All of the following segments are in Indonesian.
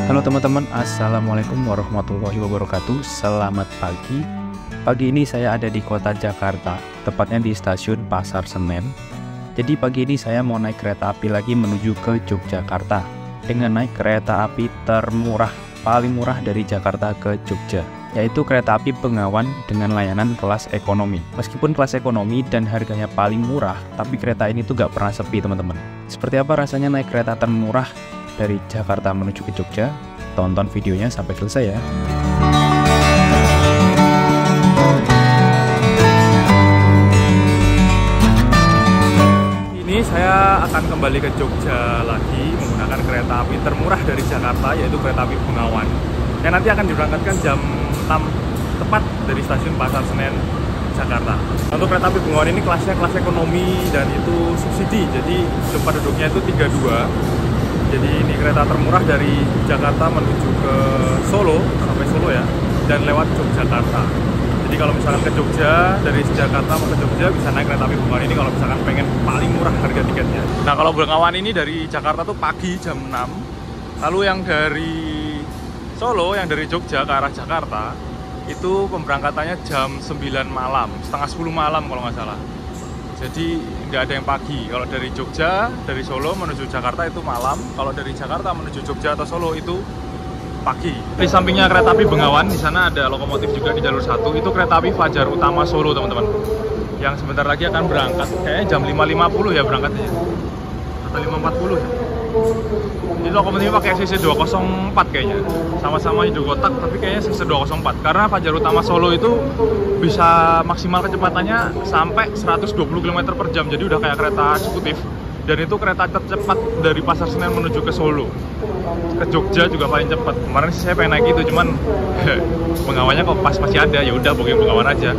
Halo teman-teman, Assalamualaikum warahmatullahi wabarakatuh. Selamat pagi. Pagi ini saya ada di kota Jakarta, tepatnya di stasiun Pasar Senen. Jadi pagi ini saya mau naik kereta api lagi menuju ke Yogyakarta dengan naik kereta api termurah, paling murah dari Jakarta ke Jogja, yaitu kereta api Bengawan dengan layanan kelas ekonomi. Meskipun kelas ekonomi dan harganya paling murah, tapi kereta ini tuh gak pernah sepi teman-teman. Seperti apa rasanya naik kereta termurah dari Jakarta menuju ke Jogja? Tonton videonya sampai selesai ya. Ini saya akan kembali ke Jogja lagi menggunakan kereta api termurah dari Jakarta, yaitu kereta api Bengawan, yang nanti akan diberangkatkan jam 6 tepat dari stasiun Pasar Senen, Jakarta. Untuk kereta api Bengawan ini kelasnya kelas ekonomi dan itu subsidi, jadi tempat duduknya itu 32. Jadi ini kereta termurah dari Jakarta menuju ke Solo, sampai Solo ya, dan lewat Yogyakarta. Jadi kalau misalkan ke Jogja, dari Jakarta mau ke Jogja bisa naik kereta api Bengawan ini kalau misalkan pengen paling murah harga tiketnya. Nah kalau Bengawan ini dari Jakarta tuh pagi jam 6. Lalu yang dari Solo, yang dari Jogja ke arah Jakarta, itu pemberangkatannya jam 9 malam, setengah 10 malam kalau nggak salah. Jadi nggak ada yang pagi. Kalau dari Jogja, dari Solo menuju Jakarta itu malam. Kalau dari Jakarta menuju Jogja atau Solo itu pagi. Di sampingnya kereta api Bengawan, di sana ada lokomotif juga di jalur 1. Itu kereta api Fajar Utama Solo, teman-teman. Yang sebentar lagi akan berangkat. Kayaknya jam 5.50 ya berangkatnya. Atau 5.40 ya. Ini lokomotifnya pakai CC 204 kayaknya. Sama-sama hidung kotak, tapi kayaknya CC 204. Karena Fajar Utama Solo itu bisa maksimal kecepatannya sampai 120 km per jam. Jadi udah kayak kereta eksekutif. Dan itu kereta tercepat dari Pasar Senen menuju ke Solo. Ke Jogja juga paling cepat. Kemarin sih saya pengen naik itu, cuman Bengawannya kok pas masih ada, ya udah booking Bengawan aja.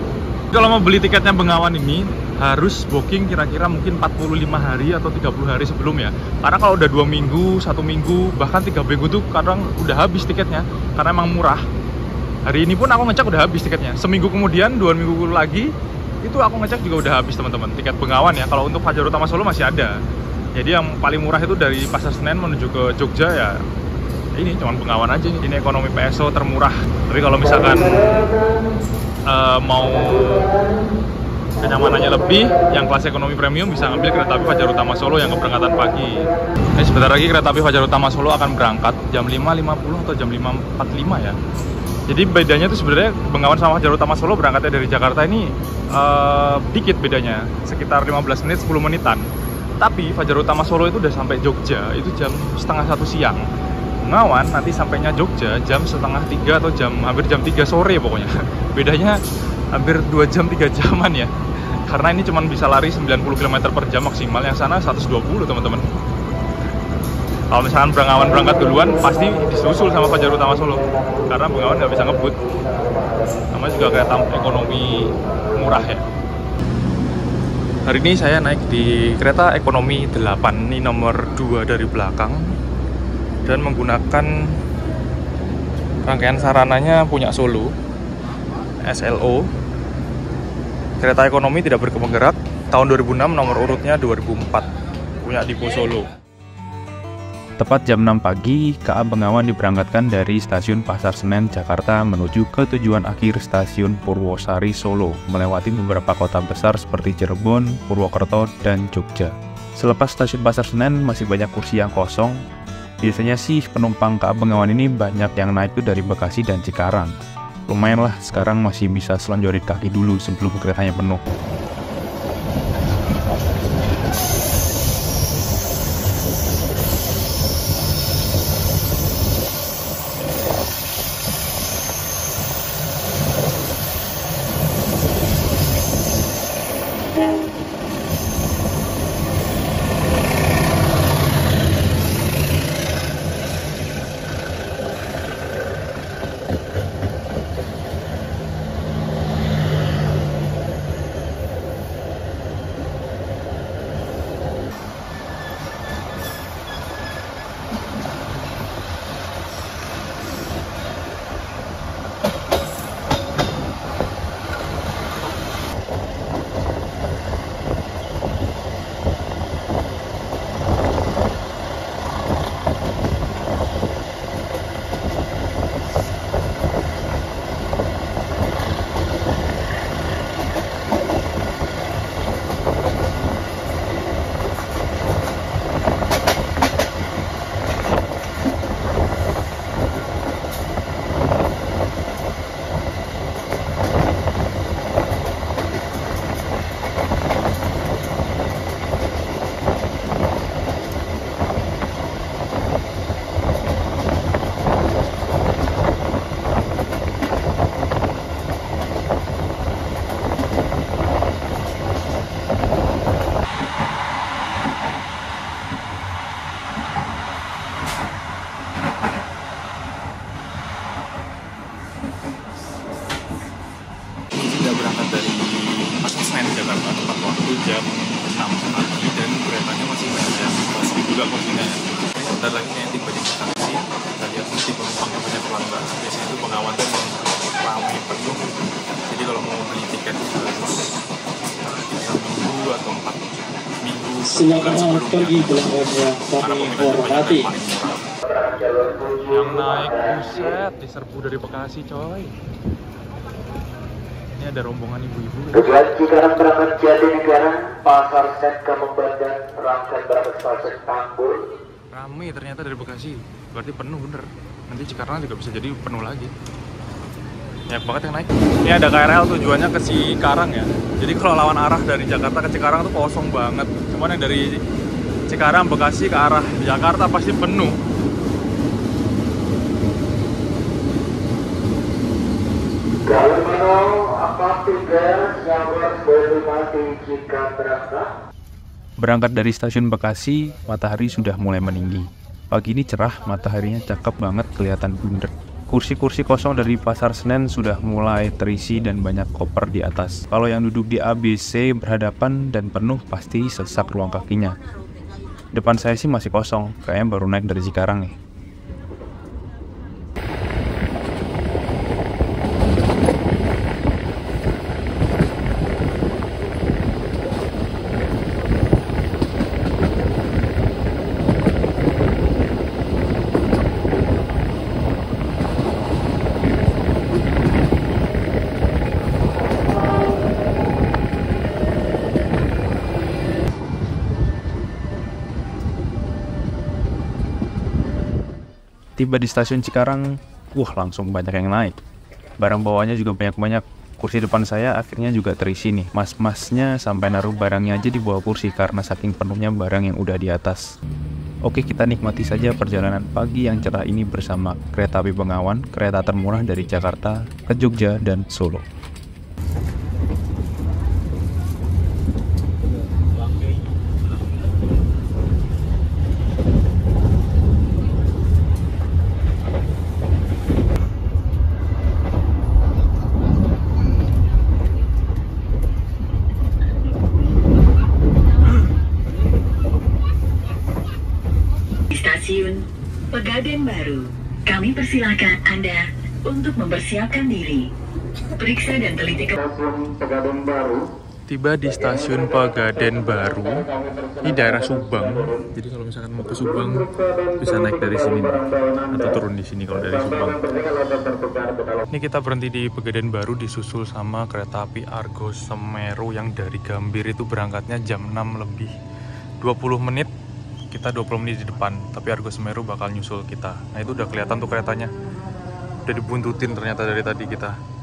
Kalau mau beli tiketnya Bengawan ini harus booking kira-kira mungkin 45 hari atau 30 hari sebelum ya. Karena kalau udah 2 minggu, 1 minggu, bahkan 3 minggu tuh kadang udah habis tiketnya. Karena emang murah. Hari ini pun aku ngecek udah habis tiketnya. Seminggu kemudian, 2 minggu lagi, itu aku ngecek juga udah habis teman-teman. Tiket Bengawan ya, kalau untuk Fajar Utama Solo masih ada. Jadi yang paling murah itu dari Pasar Senen menuju ke Jogja ya. Ini cuma Bengawan aja nih. Ini ekonomi PSO termurah. Tapi kalau misalkan mau kenyamanannya lebih, yang kelas ekonomi premium bisa ngambil kereta api Fajar Utama Solo yang keberangkatan pagi. Ini sebentar lagi kereta api Fajar Utama Solo akan berangkat jam 5.50 atau jam 5.45 ya. Jadi bedanya tuh sebenarnya Bengawan sama Fajar Utama Solo berangkatnya dari Jakarta ini dikit bedanya, sekitar 15 menit, 10 menitan. Tapi Fajar Utama Solo itu udah sampai Jogja itu jam setengah 1 siang. Bengawan nanti sampainya Jogja jam setengah 3 atau hampir jam 3 sore pokoknya. Bedanya hampir 2 jam 3 jaman ya. Karena ini cuma bisa lari 90 km per jam maksimal, yang sana 120 teman-teman. Kalau misalkan Bengawan berangkat duluan pasti disusul sama Fajar Utama Solo. Karena Bengawan nggak bisa ngebut. Namanya juga kereta ekonomi murah ya. Hari ini saya naik di kereta ekonomi 8, ini nomor 2 dari belakang. Dan menggunakan rangkaian sarananya punya Solo, SLO. Kereta ekonomi tidak berkembang gerak, tahun 2006, nomor urutnya 2004, punya Dipo Solo. Tepat jam 6 pagi, KA Bengawan diberangkatkan dari stasiun Pasar Senen, Jakarta menuju ke tujuan akhir stasiun Purwosari, Solo, melewati beberapa kota besar seperti Cirebon, Purwokerto, dan Jogja. Selepas stasiun Pasar Senen, masih banyak kursi yang kosong. Biasanya sih penumpang KA Bengawan ini banyak yang naik tuh dari Bekasi dan Cikarang. Lumayan lah, sekarang masih bisa selonjorin kaki dulu sebelum keretanya penuh. ini yang tiba di Bekasi. Kita lihat nanti penumpangnya banyak pelanggan. Biasanya itu Bengawan tuh memang ramai penuh. Jadi kalau mau beli tiket harus 3 minggu atau 4 minggu Silakan pergi pelanggannya kami hormati. Yang naik buset diserbu dari Bekasi coy. Ini ada rombongan ibu-ibu. Tujuan Cikarang berangkat Jatinegara, Pasar Senen Kampung Bandan, Rangkas berangkat stasiun Tanggul. Rame ternyata dari Bekasi, berarti penuh bener. Nanti Cikarang juga bisa jadi penuh lagi. Banyak banget yang naik. Ini ada KRL tujuannya ke Cikarang ya. Jadi kalau lawan arah dari Jakarta ke Cikarang tuh kosong banget. Cuman yang dari Cikarang Bekasi ke arah Jakarta pasti penuh. Kalau mau apa tiga sahabat berhormati jika berangkat. Berangkat dari stasiun Bekasi, matahari sudah mulai meninggi. Pagi ini cerah, mataharinya cakep banget, kelihatan bunder. Kursi-kursi kosong dari Pasar Senen sudah mulai terisi dan banyak koper di atas. Kalau yang duduk di ABC berhadapan dan penuh pasti sesak ruang kakinya. Depan saya sih masih kosong, kayaknya baru naik dari Cikarang nih. Tiba di stasiun Cikarang, langsung banyak yang naik. Barang bawaannya juga banyak-banyak. Kursi depan saya akhirnya juga terisi nih. Mas-masnya sampai naruh barangnya aja di bawah kursi karena saking penuhnya barang yang udah di atas. Oke, kita nikmati saja perjalanan pagi yang cerah ini bersama Kereta Api Bengawan, kereta termurah dari Jakarta ke Jogja dan Solo. Stasiun Pegadaian Baru. Kami persilakan Anda untuk mempersiapkan diri. Periksa dan teliti Stasiun Pegadaian Baru. Tiba di stasiun Pegadaian Baru. Ini daerah Subang. Jadi kalau misalkan mau ke Subang bisa naik dari sini nih. Atau turun di sini kalau dari Subang. Ini kita berhenti di Pegadaian Baru disusul sama kereta api Argo Semeru yang dari Gambir itu berangkatnya jam 6 lebih 20 menit. Kita 20 menit di depan, tapi Argo Semeru bakal nyusul kita. Nah itu udah kelihatan tuh keretanya. Udah dibuntutin ternyata dari tadi kita.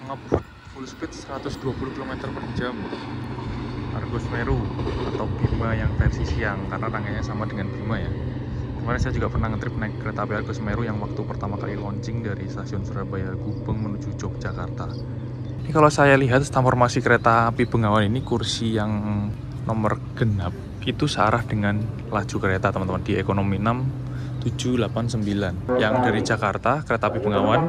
Ngebut full speed 120 km per jam. Argo Semeru atau Bima yang versi siang karena rangkaiannya sama dengan Bima ya. Kemarin saya juga pernah ngetrip naik kereta api Argo Semeru yang waktu pertama kali launching dari stasiun Surabaya Gubeng menuju Yogyakarta. Ini kalau saya lihat transformasi kereta api Bengawan ini kursi yang nomor genap itu searah dengan laju kereta teman-teman di ekonomi 6 789 yang dari Jakarta kereta api Bengawan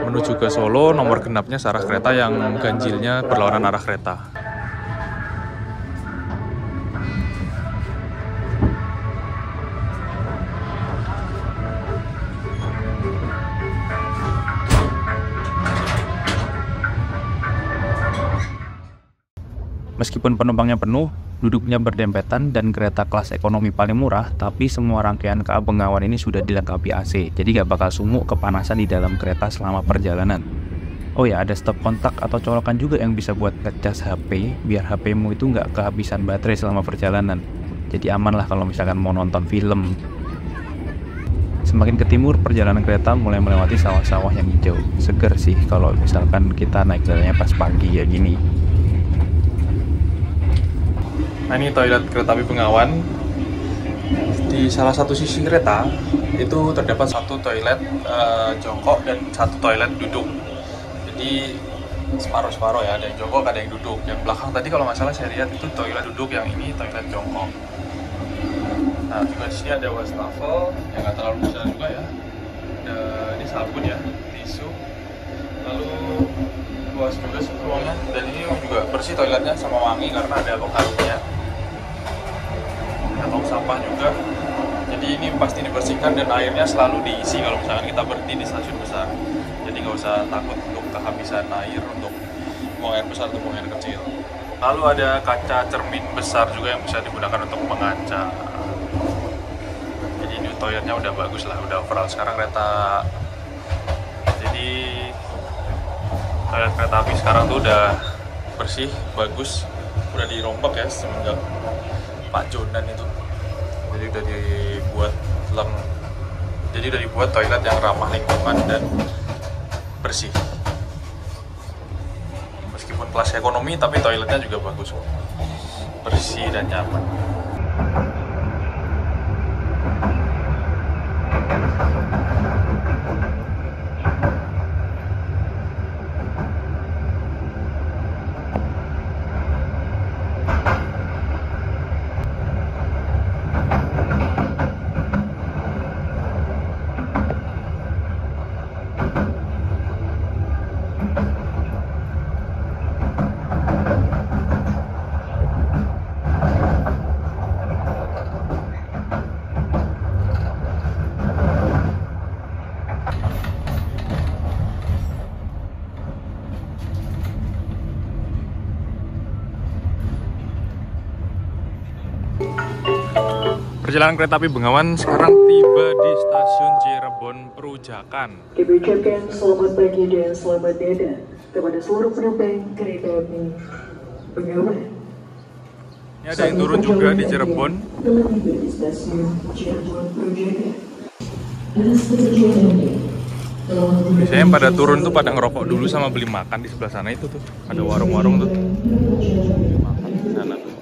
menuju ke Solo nomor genapnya searah kereta yang ganjilnya berlawanan arah kereta. Meskipun penumpangnya penuh, duduknya berdempetan dan kereta kelas ekonomi paling murah, tapi semua rangkaian KA Bengawan ini sudah dilengkapi AC, jadi gak bakal sumuk kepanasan di dalam kereta selama perjalanan. Oh ya, ada stop kontak atau colokan juga yang bisa buat ngecas HP, biar HP-mu itu nggak kehabisan baterai selama perjalanan. Jadi aman lah kalau misalkan mau nonton film. Semakin ke timur, perjalanan kereta mulai melewati sawah-sawah yang hijau. Seger sih kalau misalkan kita naik jalannya pas pagi ya gini. Nah ini toilet kereta api Bengawan. Di salah satu sisi kereta itu terdapat satu toilet jongkok dan satu toilet duduk. Jadi separuh-separuh ya, ada yang jongkok, ada yang duduk. Yang belakang tadi kalau nggak salah saya lihat itu toilet duduk, yang ini toilet jongkok. Nah, juga di sini ada wastafel yang nggak terlalu besar juga ya. Ada ini sabun ya, tisu. Lalu luas juga ruangnya, dan ini juga bersih toiletnya sama wangi karena ada pengharumnya. Ada tong sampah juga. Jadi ini pasti dibersihkan dan airnya selalu diisi kalau misalkan kita berhenti di stasiun besar. Jadi nggak usah takut untuk kehabisan air untuk buang air besar atau buang air kecil. Lalu ada kaca cermin besar juga yang bisa digunakan untuk mengaca. Jadi ini toiletnya udah bagus lah, udah overall sekarang kereta. Jadi toilet kereta api sekarang tuh udah bersih, bagus, udah dirombak ya semenjak Pak Jonan itu. Jadi udah dibuat toilet yang ramah lingkungan dan bersih. Meskipun kelas ekonomi, tapi toiletnya juga bagus, bersih dan nyaman. Perjalanan kereta api Bengawan sekarang tiba di stasiun Cirebon Perujakan. Kami ucapkan selamat pagi dan selamat datang kepada seluruh penumpang kereta api Bengawan. Ini ada yang turun juga di Cirebon. Telah tiba di stasiun Cirebon Perujakan. Dan seterusnya ini Biasanya yang pada turun tuh pada ngerokok dulu sama beli makan di sebelah sana itu tuh. Ada warung-warung tuh. Makan di sana tuh.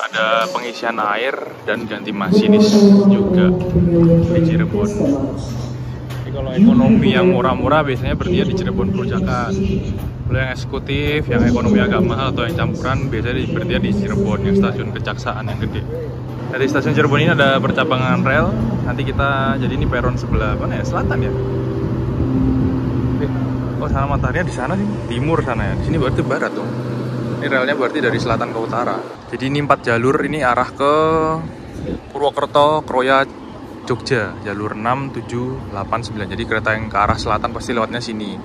Ada pengisian air dan ganti masinis juga di Cirebon. Jadi kalau ekonomi yang murah-murah biasanya berhenti di Cirebon Perujakan. Kalau yang eksekutif, yang ekonomi agak mahal atau yang campuran biasanya berhenti di Cirebon, yang stasiun Kejaksaan yang gede. Dari stasiun Cirebon ini ada percabangan rel. Nanti kita, jadi ini peron sebelah mana ya? Selatan ya? Oh, sana mataharinya di sana sih, timur sana ya. Di sini berarti barat dong. Ini relnya berarti dari selatan ke utara. Jadi ini 4 jalur, ini arah ke Purwokerto, Kroya, Jogja. Jalur 6, 7, 8, 9. Jadi kereta yang ke arah selatan pasti lewatnya sini.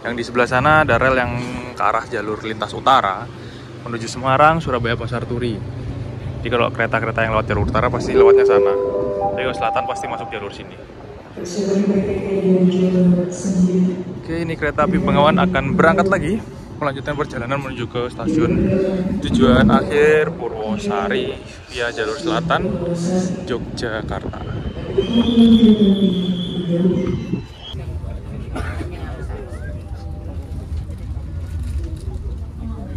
Yang di sebelah sana ada rel yang ke arah jalur lintas utara menuju Semarang, Surabaya, Pasar Turi. Jadi kalau kereta-kereta yang lewat jalur utara pasti lewatnya sana. Tapi kalau selatan pasti masuk jalur sini. Oke, ini kereta api Bengawan akan berangkat lagi. Melanjutkan perjalanan menuju ke stasiun tujuan akhir Purwosari via jalur selatan Yogyakarta.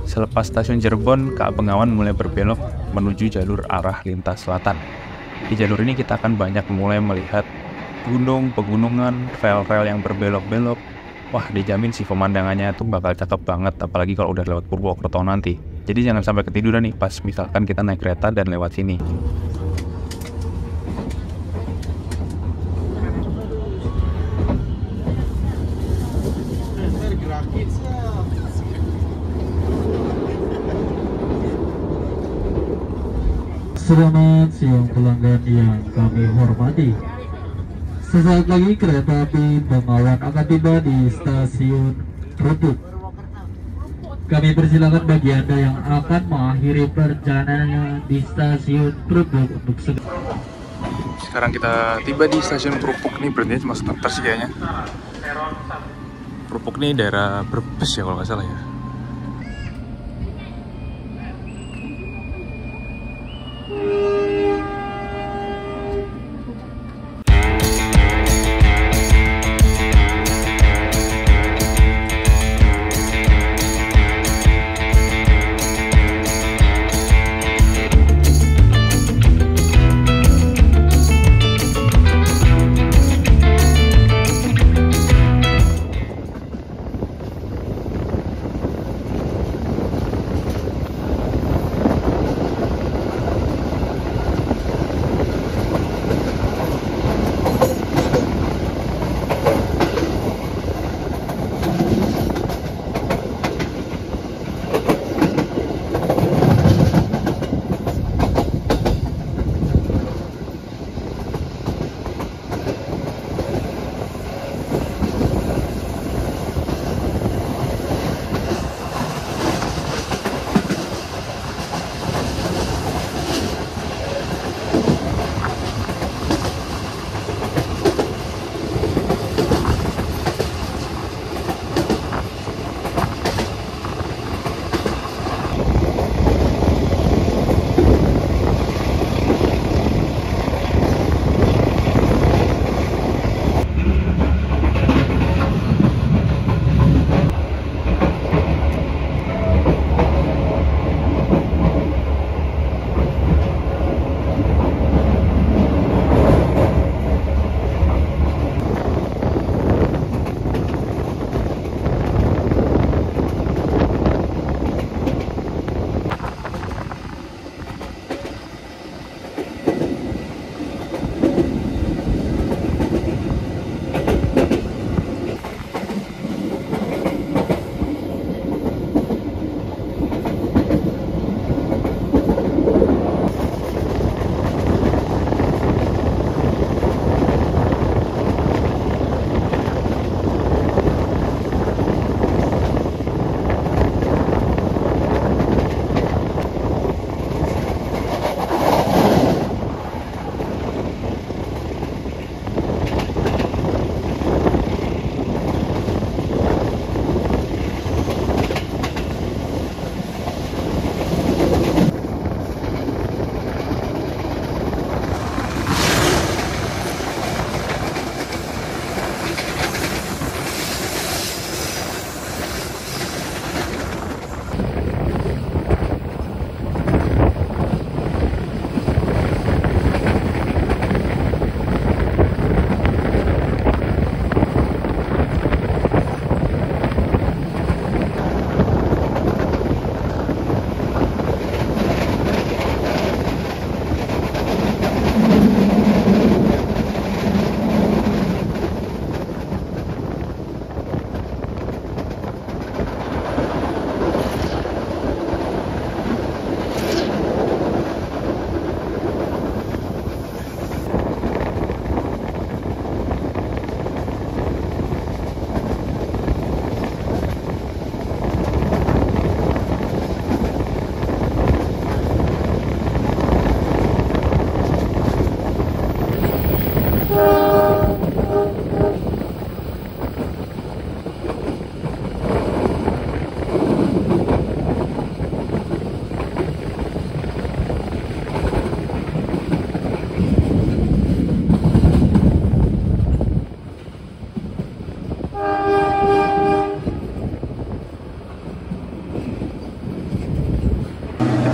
Selepas stasiun Cirebon, KA Bengawan mulai berbelok menuju jalur arah lintas selatan. Di jalur ini kita akan banyak mulai melihat gunung, pegunungan, rel-rel yang berbelok-belok. Wah, dijamin sih pemandangannya tuh bakal cakep banget, apalagi kalau udah lewat Purwokerto nanti. Jadi jangan sampai ketiduran nih pas misalkan kita naik kereta dan lewat sini. Selamat siang pelanggan yang kami hormati. Sesaat lagi kereta api Bengawan akan tiba di stasiun Rubuk. Kami persilakan bagi Anda yang akan mengakhiri perjalanannya di stasiun Rubuk untuk segera. Sekarang kita tiba di stasiun Krupuk. Nih berhenti cuma sebentar sih kayaknya. Krupuk nih daerah Brebes ya kalau nggak salah ya.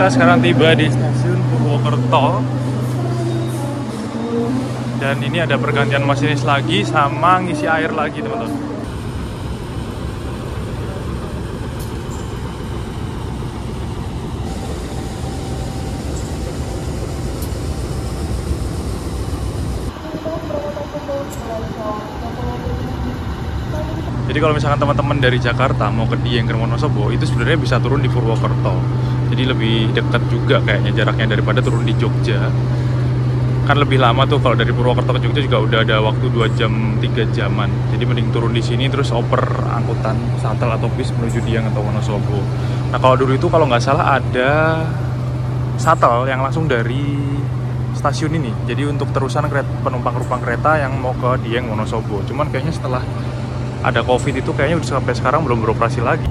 Kita sekarang tiba di stasiun Purwokerto. Dan ini ada pergantian masinis lagi sama ngisi air lagi, teman-teman. Jadi kalau misalkan teman-teman dari Jakarta mau ke Dieng ke Wonosobo, itu sebenarnya bisa turun di Purwokerto. Jadi lebih dekat juga kayaknya jaraknya daripada turun di Jogja. Kan lebih lama tuh kalau dari Purwokerto ke Jogja juga udah ada waktu 2 jam, 3 jaman. Jadi mending turun di sini terus oper angkutan shuttle atau bis menuju Dieng atau Wonosobo. Nah kalau dulu itu kalau nggak salah ada shuttle yang langsung dari stasiun ini. Jadi untuk terusan penumpang kereta yang mau ke Dieng Wonosobo. Cuman kayaknya setelah ada COVID itu kayaknya udah sampai sekarang belum beroperasi lagi.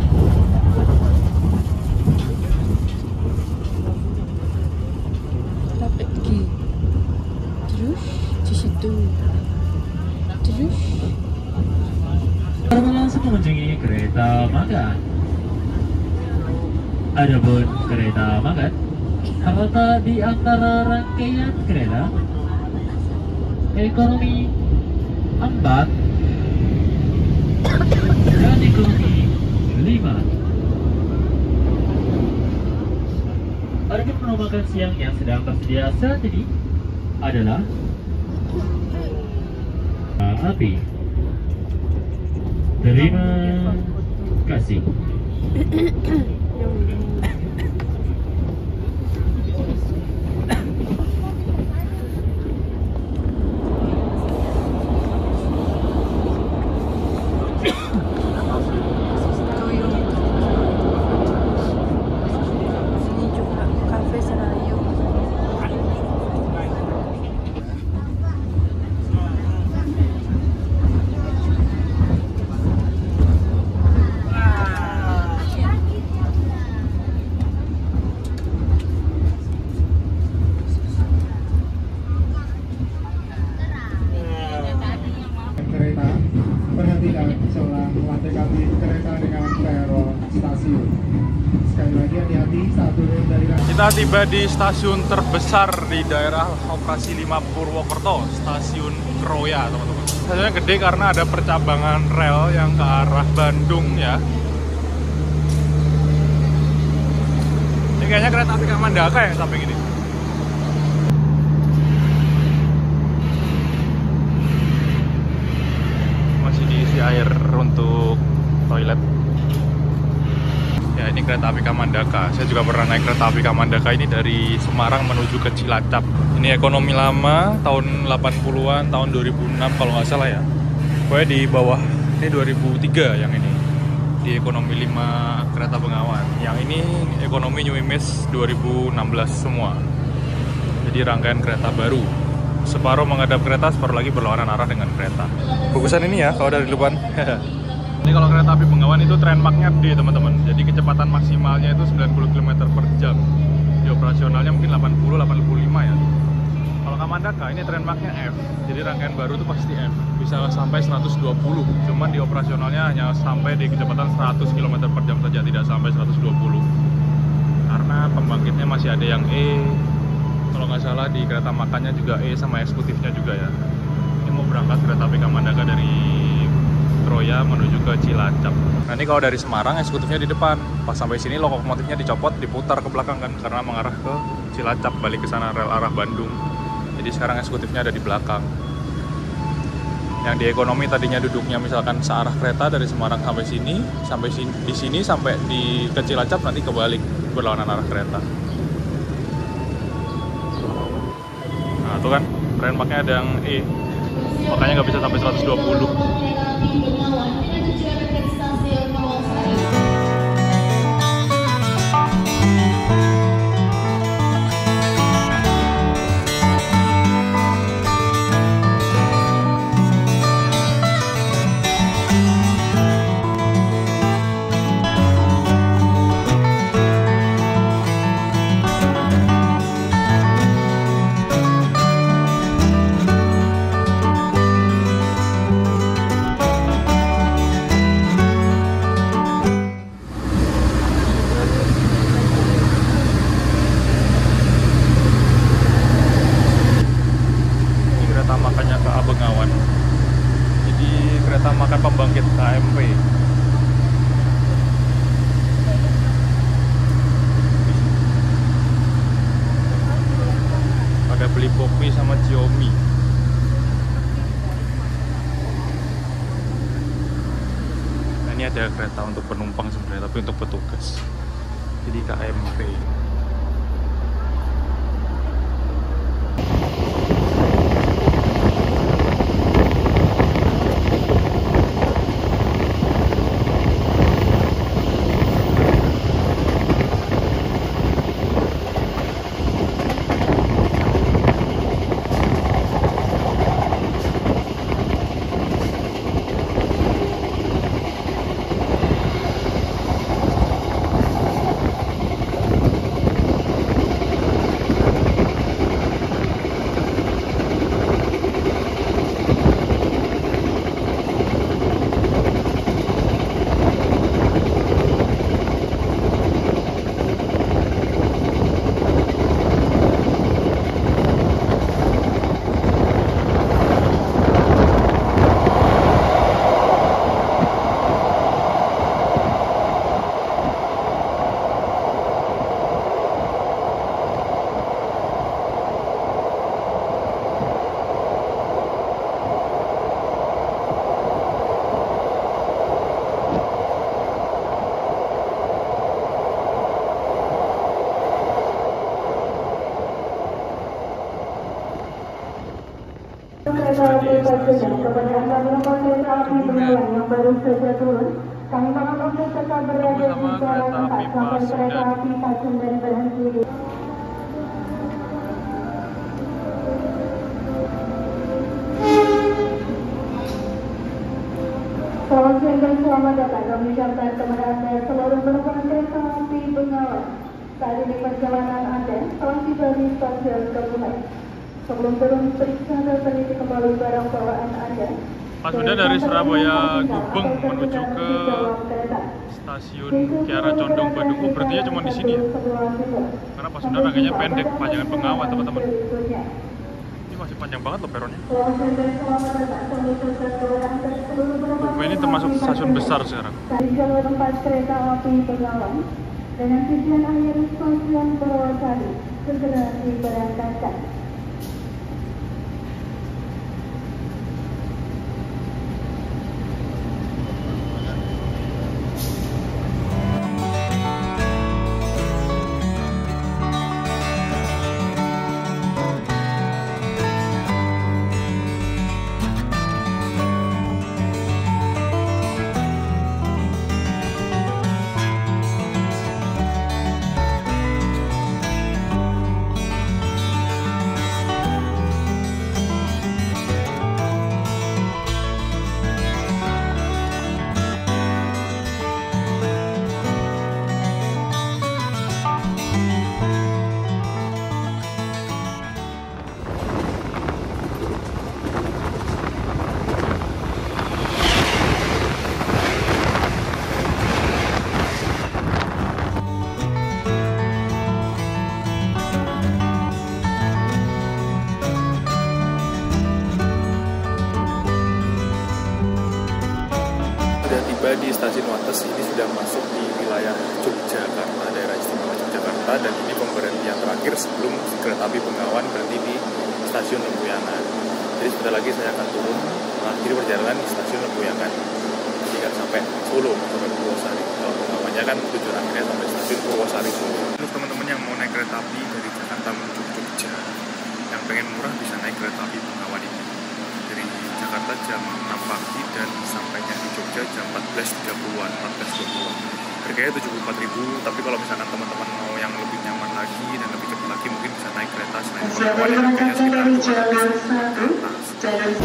Dapat G. Terus di situ. Terus langsung mengunjungi kereta Magan. Adapun kereta Magan terletak di antara rangkaian kereta ekonomi 4 dan ekonomi 5. Adapun menu makan siang yang sedang tersedia saat ini adalah api. Terima kasih. sini juga kafe Senayu. Kereta perhatikan setelah lantai kabin kereta dengan peron stasiun. Sekali lagi hati-hati saat turun dari Kita tiba di stasiun terbesar di daerah operasi 5 Purwokerto, stasiun Kroya, teman-teman. Stasiunnya gede karena ada percabangan rel yang ke arah Bandung ya. Ini kayaknya kereta api Kamandaka yang sampai gini. Masih diisi air untuk toilet. Ya ini kereta api Kamandaka. Saya juga pernah naik kereta api Kamandaka ini dari Semarang menuju ke Cilacap. Ini ekonomi lama tahun 80-an, tahun 2006 kalau nggak salah ya. Pokoknya di bawah, ini 2003 yang ini. Di ekonomi 5 kereta Bengawan. Yang ini ekonomi New Image 2016 semua. Jadi rangkaian kereta baru. Separuh menghadap kereta, separuh lagi berlawanan arah dengan kereta. Bagusan ini ya kalau dari depan. Ini kalau kereta api Bengawan itu trainmarknya D, teman-teman. Jadi kecepatan maksimalnya itu 90 km per jam. Di operasionalnya mungkin 80-85 ya. Kalau Kamandaka ini trainmarknya F. Jadi rangkaian baru itu pasti F. Bisa sampai 120. Cuman di operasionalnya hanya sampai di kecepatan 100 km per jam saja, tidak sampai 120. Karena pembangkitnya masih ada yang E. Kalau nggak salah di kereta makannya juga E sama eksekutifnya juga ya. Ini mau berangkat kereta api Kamandaka dari Kroya menuju ke Cilacap. Nah ini kalau dari Semarang eksekutifnya di depan. Pas sampai sini lokomotifnya dicopot, diputar ke belakang kan karena mengarah ke Cilacap, balik ke sana rel arah Bandung. Jadi sekarang eksekutifnya ada di belakang. Yang di ekonomi tadinya duduknya misalkan searah kereta dari Semarang sampai sini di sini sampai di ke Cilacap, nanti kebalik berlawanan arah kereta. Nah itu kan trainmarknya ada yang E, makanya nggak bisa sampai 120. KMP. Pada beli kopi sama Xiaomi. Nah, ini ada kereta untuk penumpang sebenarnya, tapi untuk petugas. Jadi KMP. Kereta api Pasundan kepada Anda penumpang kereta api Bengawan yang baru saja turun. Kami mohon untuk tetap berada di jalan tempat sampai kereta api Pasundan berhenti. Selamat siang dan selamat datang. Kami ucapkan kepada Anda seluruh penumpang kereta api Bengawan. Saat ini perjalanan Anda telah tiba di stasiun Kebumen. Sebelum turun, periksa dan teliti kembali barang bawaan Anda. Pasundan dari Surabaya Gubeng menuju ke stasiun Kiara Condong Bandung. Oh, berarti cuma di sini ya? Karena Pasundan rangkaiannya pendek, panjangan Bengawan teman-teman. Ini masih panjang banget loh peronnya. Ini termasuk stasiun besar sekarang. Dari jalur 4 kereta api Bengawan dengan tujuan akhir stasiun Purwosari segera diberangkatkan. Di stasiun Wates ini sudah masuk di wilayah Yogyakarta, daerah istimewa Yogyakarta, dan ini pemberhentian terakhir sebelum kereta api Bengawan berhenti di stasiun Lempuyangan. Jadi sebentar lagi saya akan turun mengakhiri perjalanan di stasiun Lempuyangan jika sampai Solo sampai Purwosari. Kalau Bengawannya kan tujuan akhirnya sampai stasiun Purwosari Solo. Untuk teman-teman yang mau naik kereta api dari Jakarta menuju Jogja, yang pengen murah bisa naik kereta api Bengawan ini. Dari Jakarta jam 6 pagi dan sampainya di Jogja jam 14.30-an, 14.20-an. Harganya 74.000, tapi kalau misalkan teman-teman mau yang lebih nyaman lagi dan lebih cepat lagi, mungkin bisa naik kereta selain Bengawan yang harganya sekitar 200 ke atas.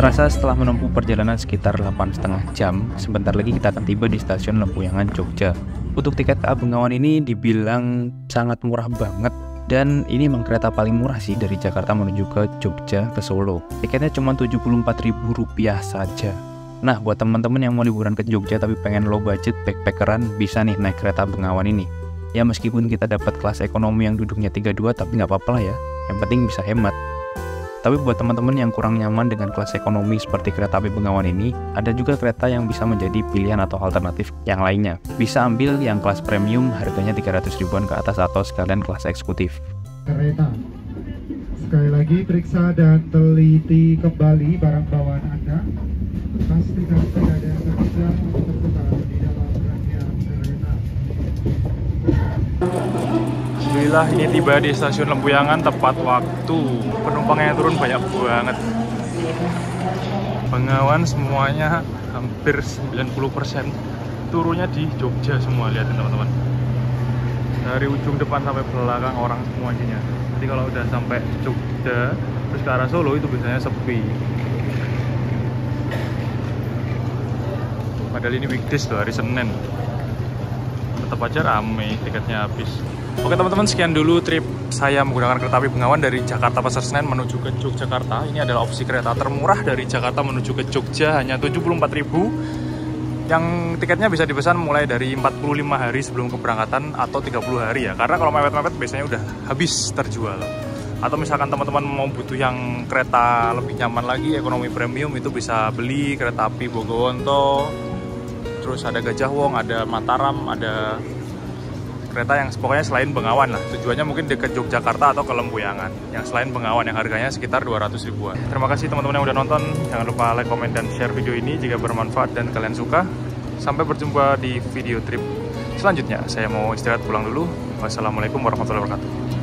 Tak terasa setelah menempuh perjalanan sekitar 8,5 jam, sebentar lagi kita akan tiba di stasiun Lempuyangan, Jogja. Untuk tiket KA Bengawan ini dibilang sangat murah banget, dan ini memang kereta paling murah sih dari Jakarta menuju ke Jogja ke Solo. Tiketnya cuma Rp74.000 saja. Nah, buat teman-teman yang mau liburan ke Jogja tapi pengen low budget backpackeran, bisa nih naik kereta Bengawan ini. Ya meskipun kita dapat kelas ekonomi yang duduknya 32, tapi nggak apa-apa lah ya. Yang penting bisa hemat. Tapi buat teman-teman yang kurang nyaman dengan kelas ekonomi seperti kereta api Bengawan ini, ada juga kereta yang bisa menjadi pilihan atau alternatif yang lainnya. Bisa ambil yang kelas premium, harganya 300 ribuan ke atas, atau sekalian kelas eksekutif. Kereta. Sekali lagi periksa dan teliti kembali barang bawaan Anda. Pastikan tidak ada yang terpisah atau tertukar di dalam rangkaian kereta. Alhamdulillah ini tiba di stasiun Lempuyangan tepat waktu. Penumpangnya turun banyak banget. Bengawan semuanya hampir 90% turunnya di Jogja semua, lihatin teman-teman. Dari ujung depan sampai belakang orang semua isinya. Jadi kalau udah sampai Jogja terus ke arah Solo itu biasanya sepi. Padahal ini weekdays loh, hari Senin. Tetap aja rame, tiketnya habis. Oke teman-teman, sekian dulu trip saya menggunakan kereta api Bengawan dari Jakarta Pasar Senen menuju ke Yogyakarta. Ini adalah opsi kereta termurah dari Jakarta menuju ke Jogja, hanya 74.000. Yang tiketnya bisa dipesan mulai dari 45 hari sebelum keberangkatan atau 30 hari ya. Karena kalau mepet-mepet biasanya udah habis terjual. Atau misalkan teman-teman mau butuh yang kereta lebih nyaman lagi, ekonomi premium, itu bisa beli kereta api Bogowonto. Terus ada Gajah Wong, ada Mataram, ada kereta yang pokoknya selain Bengawan lah. Tujuannya mungkin dekat Yogyakarta atau ke Lempuyangan. Yang selain Bengawan yang harganya sekitar 200 ribuan. Terima kasih teman-teman yang udah nonton. Jangan lupa like, komen, dan share video ini jika bermanfaat dan kalian suka. Sampai berjumpa di video trip selanjutnya. Saya mau istirahat pulang dulu. Wassalamualaikum warahmatullahi wabarakatuh.